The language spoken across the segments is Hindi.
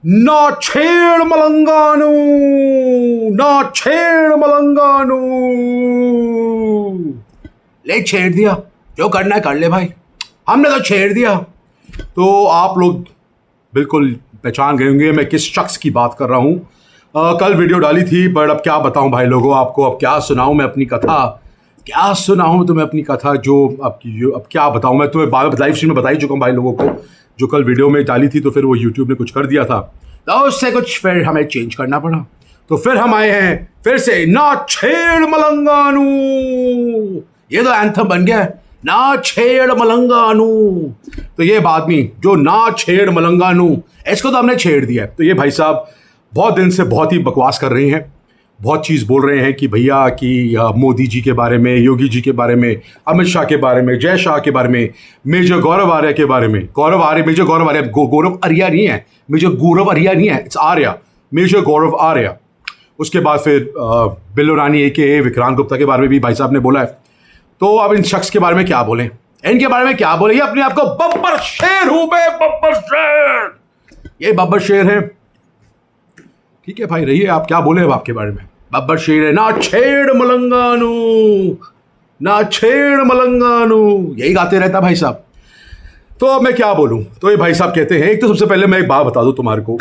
ना छेड़ मलंगानू, ना छेड़ मलंगानू। ले छेड़ दिया, जो करना है कर ले भाई, हमने तो छेड़ दिया। तो आप लोग बिल्कुल पहचान गए होंगे मैं किस शख्स की बात कर रहा हूँ। कल वीडियो डाली थी, बट अब क्या बताऊँ भाई लोगों आपको, अब क्या सुनाऊँ मैं अपनी कथा, क्या सुनाऊँ तुम्हें अपनी कथा, जो अब क्या बताऊँ मैं तुम्हें, बाद लाइव स्ट्रीम में बता ही चुका हूँ भाई लोगों को। जो कल वीडियो में डाली थी तो फिर वो यूट्यूब ने कुछ कर दिया था, तो उससे कुछ फिर हमें चेंज करना पड़ा। तो फिर हम आए हैं फिर से, ना छेड़ मलंगानू, ये तो एंथम बन गया है, ना छेड़ मलंगानू। तो ये आदमी जो ना छेड़ मलंगानू, इसको तो हमने छेड़ दिया है। तो ये भाई साहब बहुत दिन से बहुत ही बकवास कर रहे हैं, बहुत चीज़ बोल रहे हैं कि भैया कि मोदी जी के बारे में, योगी जी के बारे में, अमित शाह के बारे में, जय शाह के बारे में, मेजर गौरव आर्य के बारे में। गौरव आर्य, मेजर गौरव आर्य, गौरव आर्या नहीं है, मेजर गौरव आर्या नहीं है, इट्स आर्या, मेजर गौरव आर्या। उसके बाद फिर बिल्लो रानी ए विक्रांत गुप्ता के बारे में भी भाई साहब ने बोला है। तो अब इन शख्स के बारे में क्या बोलें, इनके बारे में क्या बोले, ये अपने आप को बब्बर शेर हूं बे, बब्बर शेर, ये बब्बर शेर है। ठीक है भाई, रहिए, आप क्या बोले अब आपके बारे में, बब्बर शेर है, ना छेड़ मलंगानू, ना छेड़ मलंगानू, यही गाते रहता भाई साहब। तो अब मैं क्या बोलूं, तो ये भाई साहब कहते हैं, एक तो सबसे पहले मैं एक बात बता दूं तुम्हारे को,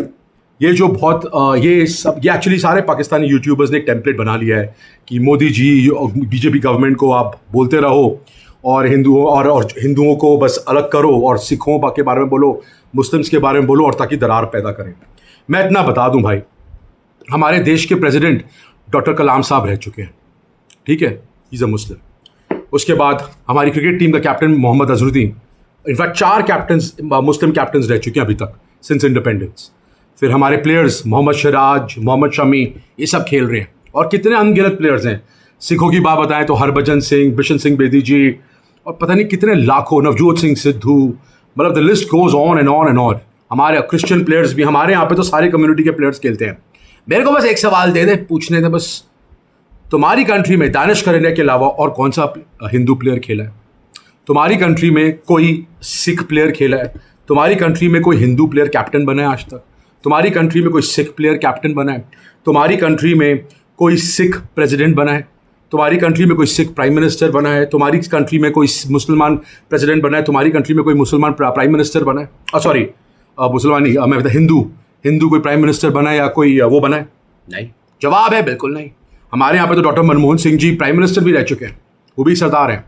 ये जो बहुत ये एक्चुअली सारे पाकिस्तानी यूट्यूबर्स ने एक टेम्पलेट बना लिया है कि मोदी जी बीजेपी गवर्नमेंट को आप बोलते रहो और हिंदुओं को बस अलग करो और सिखों के बारे में बोलो, मुस्लिम्स के बारे में बोलो, और ताकि दरार पैदा करें। मैं इतना बता दूं भाई, हमारे देश के प्रेसिडेंट डॉक्टर कलाम साहब रह चुके हैं, ठीक है, इज़ अ मुस्लिम। उसके बाद हमारी क्रिकेट टीम का captain Mohammad Azharuddin, in fact 4 captains Muslim captains रह चुके हैं अभी तक सिंस इंडिपेंडेंस। फिर हमारे प्लेयर्स मोहम्मद सिराज, मोहम्मद शमी, ये सब खेल रहे हैं, और कितने अनगिनत प्लेयर्स हैं। सिखों की बात बताएं तो हरभजन सिंह, बिशन सिंह बेदी जी, और पता नहीं कितने लाखों, नवजोत सिंह सिद्धू, मतलब the list goes on and on and on. हमारे क्रिश्चियन प्लेयर्स भी, हमारे यहाँ पे तो सारी कम्युनिटी के प्लेयर्स खेलते हैं। मेरे को बस एक सवाल दे दे, पूछने दे बस, तुम्हारी कंट्री में दानिश करेंगे के अलावा और कौन सा हिंदू प्लेयर खेला है? तुम्हारी कंट्री में कोई सिख प्लेयर खेला है? तुम्हारी कंट्री में कोई हिंदू प्लेयर कैप्टन बना है आज तक? तुम्हारी कंट्री में कोई सिख प्लेयर कैप्टन बना है? तुम्हारी कंट्री में कोई सिख प्रेसिडेंट बना है? तुम्हारी कंट्री में कोई सिख प्राइम मिनिस्टर बना है? तुम्हारी कंट्री में कोई मुसलमान प्रेसिडेंट बना है? तुम्हारी कंट्री में कोई मुसलमान प्राइम मिनिस्टर बना है? सॉरी, मुसलमान नहीं, मैं बता, हिंदू कोई प्राइम मिनिस्टर बना है या कोई वो बना है? नहीं। जवाब है बिल्कुल नहीं। हमारे यहाँ पे तो doctor Manmohan Singh ji prime minister भी रह चुके हैं, वो भी सरदार हैं,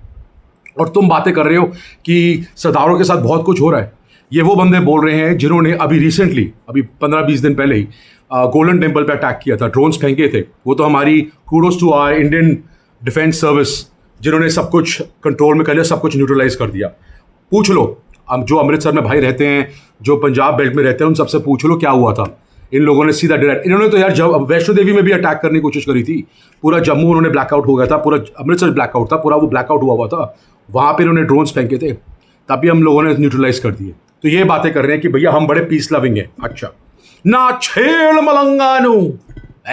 और तुम बातें कर रहे हो कि सरदारों के साथ बहुत कुछ हो रहा है। ये वो बंदे बोल रहे हैं जिन्होंने अभी रिसेंटली, अभी 15-20 दिन पहले ही गोल्डन टेम्पल पे अटैक किया था, ड्रोन्स फेंके थे। वो तो हमारी kudos to our Indian defence service, जिन्होंने सब कुछ कंट्रोल में कर लिया, सब कुछ न्यूट्रलाइज कर दिया। पूछ लो, हम जो अमृतसर में भाई रहते हैं, जो पंजाब बेल्ट में रहते हैं, उन सबसे पूछ लो क्या हुआ था। इन लोगों ने सीधा डायरेक्ट, इन्होंने तो यार जब वैष्णो देवी में भी अटैक करने की कोशिश करी थी, पूरा जम्मू उन्होंने ब्लैकआउट हो गया था, पूरा अमृतसर ब्लैकआउट था, पूरा वो ब्लैकआउट हुआ था, वहाँ पर इन्होंने ड्रोन्स फेंके थे, तभी हम लोगों ने न्यूट्रलाइज कर दिए। तो ये बातें कर रहे हैं कि भैया हम बड़े पीस लविंग हैं। अच्छा, ना छेड़ मलंगानू,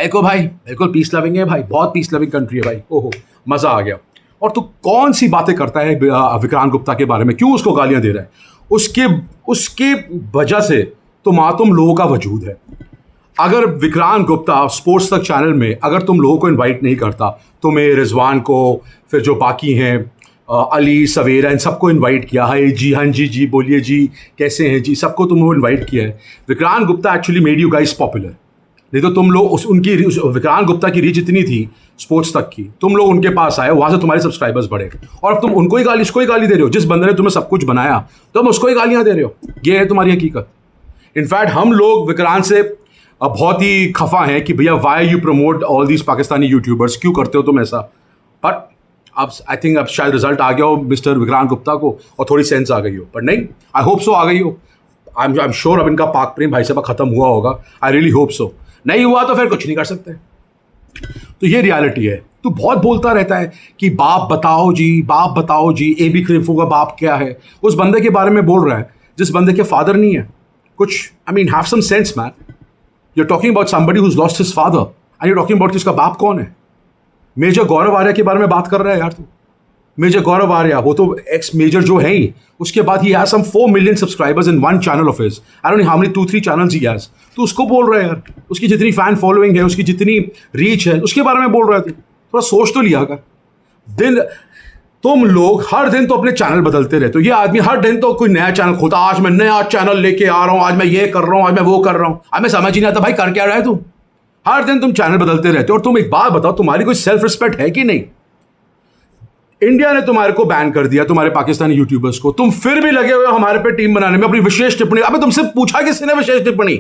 को भाई बिल्कुल पीस लविंग है भाई, बहुत पीस लविंग कंट्री है भाई। ओहो, मज़ा आ गया। और तू कौन सी बातें करता है विक्रांत गुप्ता के बारे में, क्यों उसको गालियां दे रहा है? उसके वजह से तो तुम लोगों का वजूद है। अगर विक्रांत गुप्ता स्पोर्ट्स तक चैनल में अगर तुम लोगों को इनवाइट नहीं करता, तुम्हें, रिजवान को, फिर जो बाकी हैं अली सवेरा, इन सबको इनवाइट किया, हाय जी, हाँ जी जी बोलिए जी, कैसे हैं जी, सबको तुमको इनवाइट किया है। Vikrant Gupta actually made you guys popular, नहीं तो तुम लोग विक्रांत गुप्ता की रीच इतनी थी स्पोर्ट्स तक की, तुम लोग उनके पास आए, वहाँ से तुम्हारे सब्सक्राइबर्स बढ़े, और अब तुम इसको ही गाली दे रहे हो। जिस बंदे ने तुम्हें सब कुछ बनाया, तुम उसको ही गालियाँ दे रहे हो। ये है तुम्हारी हकीकत। इनफैक्ट हम लोग विक्रांत से बहुत ही खफा हैं कि भैया why you promote all these Pakistani YouTubers, क्यों करते हो तुम ऐसा? बट अब आई थिंक अब शायद रिजल्ट आ गया हो मिस्टर विक्रांत गुप्ता को, और थोड़ी सेंस आ गई हो, पर नहीं, आई होप सो आ गई हो। आई एम श्योर अब इनका पाक प्रेम भाई साहब खत्म हुआ होगा, आई रियली होप सो। नहीं हुआ तो फिर कुछ नहीं कर सकते। तो ये रियलिटी है। तू बहुत बोलता रहता है कि बाप बताओ जी, बाप बताओ जी, AB खलीफा का बाप क्या है? उस बंदे के बारे में बोल रहा है जिस बंदे के फादर नहीं है कुछ। I mean have some sense man, you are talking about somebody who's lost his father and you talking about कि उसका बाप कौन है? मेजर गौरव आर्या के बारे में बात कर रहा है यार तू। मेजर गौरव आर्या, वो तो एक्स मेजर जो है ही, उसके बाद ही has some 4 million subscribers in one channel of his, I don't know how many 2-3 channels ही हैज। तो उसको बोल रहे हैं यार, उसकी जितनी फैन फॉलोइंग है, उसकी जितनी रीच है, उसके बारे में बोल रहे थे। थोड़ा सोच तो लिया कर। दिन तुम लोग हर दिन तो अपने चैनल बदलते रहते हो। ये आदमी हर दिन तो कोई नया चैनल खोता, आज मैं नया चैनल लेके आ रहा हूँ, आज मैं ये कर रहा हूँ, आज मैं वो कर रहा हूँ। आज मैं समझ ही नहीं आता भाई कर क्या रहा है तू। हर दिन तुम चैनल बदलते रहते हो। और तुम एक बात बताओ, तुम्हारी कोई सेल्फ रिस्पेक्ट है कि नहीं? इंडिया ने तुम्हारे को बैन कर दिया, तुम्हारे पाकिस्तानी यूट्यूबर्स को, तुम फिर भी लगे हुए हमारे पे टीम बनाने में, अपनी विशेष टिप्पणी। अबे तुमसे पूछा किसने विशेष टिप्पणी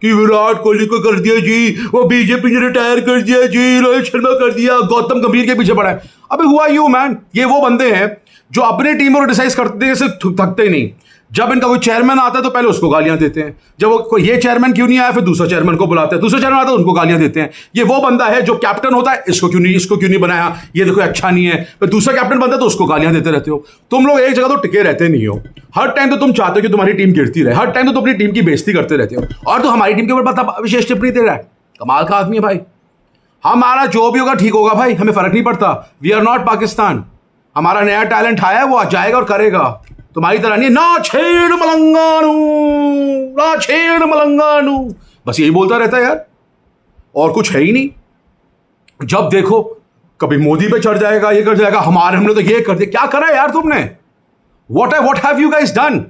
कि विराट कोहली को कर दिया जी, वो बीजेपी ने रिटायर कर दिया जी, रोहित शर्मा कर दिया, गौतम गंभीर के पीछे पड़ा है। अबे हुआ यू मैन, ये वो बंदे हैं जो अपनी टीम को क्रिटिसाइज करते से थकते ही नहीं। जब इनका कोई चेयरमैन आता है तो पहले उसको गालियां देते हैं, जब वो कोई ये चेयरमैन क्यों नहीं आया फिर दूसरा चेयरमैन को बुलाते हैं, दूसरा चेयरमैन आता है उनको गालियां देते हैं। ये वो बंदा है जो कैप्टन होता है, इसको क्यों नहीं बनाया, ये देखो अच्छा नहीं है, फिर दूसरा कैप्टन बनता है तो उसको गालियां देते रहते हो। तुम लोग एक जगह तो टिके रहते नहीं हो। हर टाइम तो तुम चाहते हो कि तुम्हारी टीम गिरती रहे, हर टाइम तो तुम अपनी टीम की बेइज्जती करते रहते हो, और तो हमारी टीम के ऊपर पता विशेष टिप्पणी दे रहा है। कमाल का आदमी है भाई। हमारा जो भी होगा ठीक होगा भाई, हमें फर्क नहीं पड़ता। We are not Pakistan. हमारा नया टैलेंट आया है, वो आ जाएगा और करेगा। तुम्हारी तरह नहीं, ना छेड़ मलंगानू, ना छेड़ मलंगानू, बस यही बोलता रहता है यार, और कुछ है ही नहीं। जब देखो कभी मोदी पे चढ़ जाएगा, ये कर जाएगा, हमने तो ये कर दिया। क्या करा यार तुमने? what have you guys done?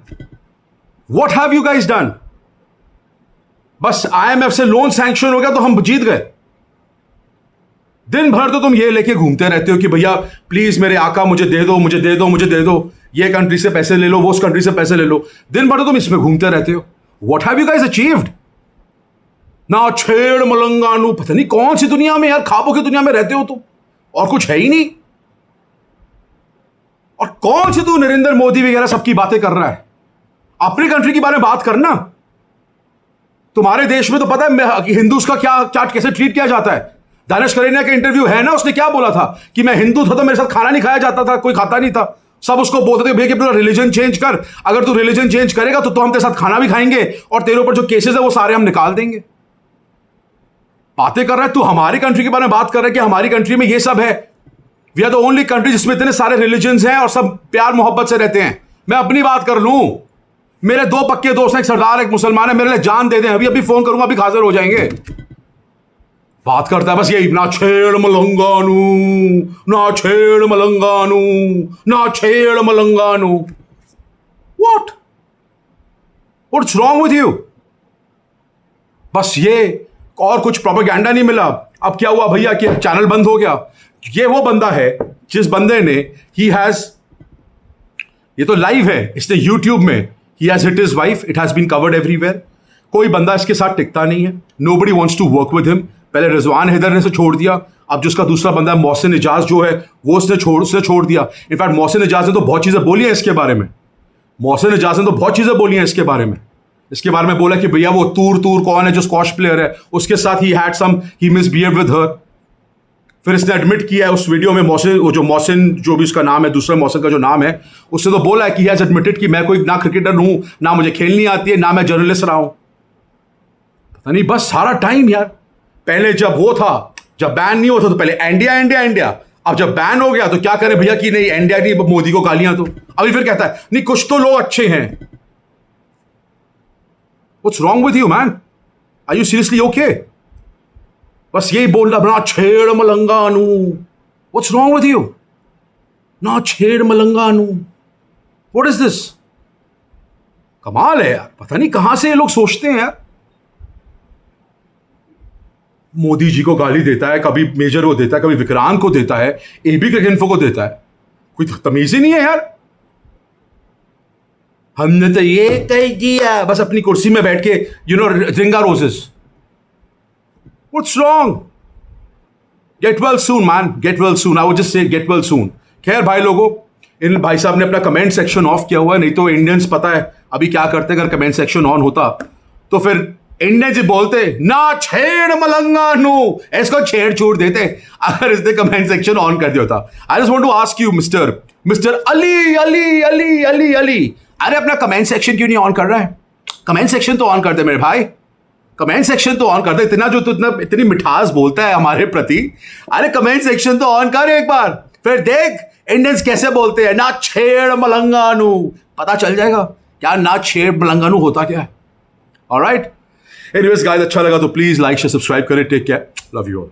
What have you guys done? बस IMF से लोन सैंक्शन हो गया तो हम जीत गए। दिन भर तो तुम ये लेके घूमते रहते हो कि भैया प्लीज मेरे आका मुझे दे दो, मुझे दे दो, मुझे दे दो, ये कंट्री से पैसे ले लो, वो उस कंट्री से पैसे ले लो। दिन भर तो तुम इसमें घूमते रहते हो। What have you guys achieved? ना छेड़ मलंगानू, पता नहीं कौन सी दुनिया में यार, ख्वाबों की दुनिया में रहते हो तुम, और कुछ है ही नहीं। और कौन सी तू नरेंद्र मोदी वगैरह सबकी बातें कर रहा है? अपनी कंट्री के बारे में बात करना। तुम्हारे देश में तो पता है हिंदूज का क्या कैसे ट्रीट किया जाता है। दानिश करेनिया का इंटरव्यू है ना, उसने क्या बोला था कि मैं हिंदू था तो मेरे साथ खाना नहीं खाया जाता था, कोई खाता नहीं था। सब उसको बोलते थे भैया कि रिलीजन चेंज कर, अगर तू रिलीजन चेंज करेगा तो हम तेरे साथ खाना भी खाएंगे और तेरे ऊपर जो केसेस है वो सारे हम निकाल देंगे। बातें कर रहा है तू, हमारी कंट्री के बारे में बात कर रहा है कि हमारी कंट्री में ये सब है। We are the only country जिसमें इतने सारे रिलीजन्स हैं और सब प्यार मोहब्बत से रहते हैं। मैं अपनी बात कर लूं, मेरे 2 पक्के दोस्त हैं, एक सरदार एक मुसलमान है, मेरे लिए जान दे दें, अभी फोन करूंगा, अभी हाजिर हो जाएंगे। बात करता है बस यही, ना छेड़ मलंगानू, ना छेड़ मलंगानू, ना छेड़ मलंगानू। What's wrong with you? बस ये, और कुछ प्रोपेगेंडा नहीं मिला। अब क्या हुआ भैया कि चैनल बंद हो गया? ये वो बंदा है जिस बंदे ने ये तो लाइव है, इसने यूट्यूब में he has hit his wife, it has been covered everywhere। कोई बंदा इसके साथ टिकता नहीं है, nobody wants to work with him। पहले रिजवान हैदर ने से छोड़ दिया, अब जो उसका दूसरा बंदा है मोहसिन इजाज जो है वो उसने छोड़ दिया। इनफैक्ट मोहसिन इजाज ने तो बहुत चीज़ें बोली हैं इसके बारे में, मोहसिन इजाज ने तो बहुत चीज़ें बोली हैं इसके बारे में। इसके बारे में बोला कि भैया वो तूर कौन है जो स्क्वॉश प्लेयर है, उसके साथ ही मिसबिहेव्ड विद हर। फिर इसने एडमिट किया है उस वीडियो में, मोहसिन जो भी उसका नाम है, दूसरा मोहसिन का जो नाम है, उसने तो बोला है कि हैज एडमिटेड कि मैं कोई ना क्रिकेटर हूं, ना मुझे खेलनी आती है, ना मैं जर्नलिस्ट रहा हूं। पता नहीं बस सारा टाइम यार, पहले जब वो था, जब बैन नहीं होता तो पहले इंडिया इंडिया इंडिया, अब जब बैन हो गया तो क्या करे भैया कि नहीं इंडिया नहीं, मोदी को गालियां। तो अभी फिर कहता है नहीं कुछ तो लोग अच्छे हैं। What's wrong with you man? Are you seriously okay? बस यही बोल रहा, ना छेड़ मलंगानू। What's wrong with you? ना छेड़ मलंगानू, व्हाट इज दिस? कमाल है यार, पता नहीं कहां से ये लोग सोचते हैं यार। मोदी जी को गाली देता है, कभी मेजर को देता है, कभी विक्रांत को देता है, एबी क्रिक इन्फो को देता है, कोई तमीज ही नहीं है यार। हमने तो ये कह दिया, बस अपनी कुर्सी में बैठ के रिंगा roses. What's wrong? Get well soon, man. Get well soon. I would just say get well soon. खैर भाई लोगों, इन भाई साहब ने अपना कमेंट सेक्शन ऑफ किया हुआ है, नहीं तो इंडियंस पता है अभी क्या करते। अगर कमेंट सेक्शन ऑन होता तो फिर इंडियंस बोलते ना छेड़ मलंगानू, इसको छेड़ छूट देते अगर इसने कमेंट सेक्शन ऑन कर दिया होता। I just want to ask you mister Ali Ali Ali Ali Ali, अरे अपना कमेंट सेक्शन क्यों नहीं ऑन कर रहा है? कमेंट सेक्शन तो ऑन कर दे मेरे भाई, कमेंट सेक्शन तो ऑन कर दे। इतना जो तो इतनी मिठास बोलता है हमारे प्रति, अरे कमेंट सेक्शन तो ऑन कर एक बार, फिर देख इंडियंस कैसे बोलते हैं, ना छेड़ मलंगानू, पता चल जाएगा क्या ना छेड़ मलंगानू होता क्या है। ऑलराइट, एनीवेज गाइस, अच्छा लगा तो प्लीज लाइक शेयर सब्सक्राइब करें। Take care, love you all.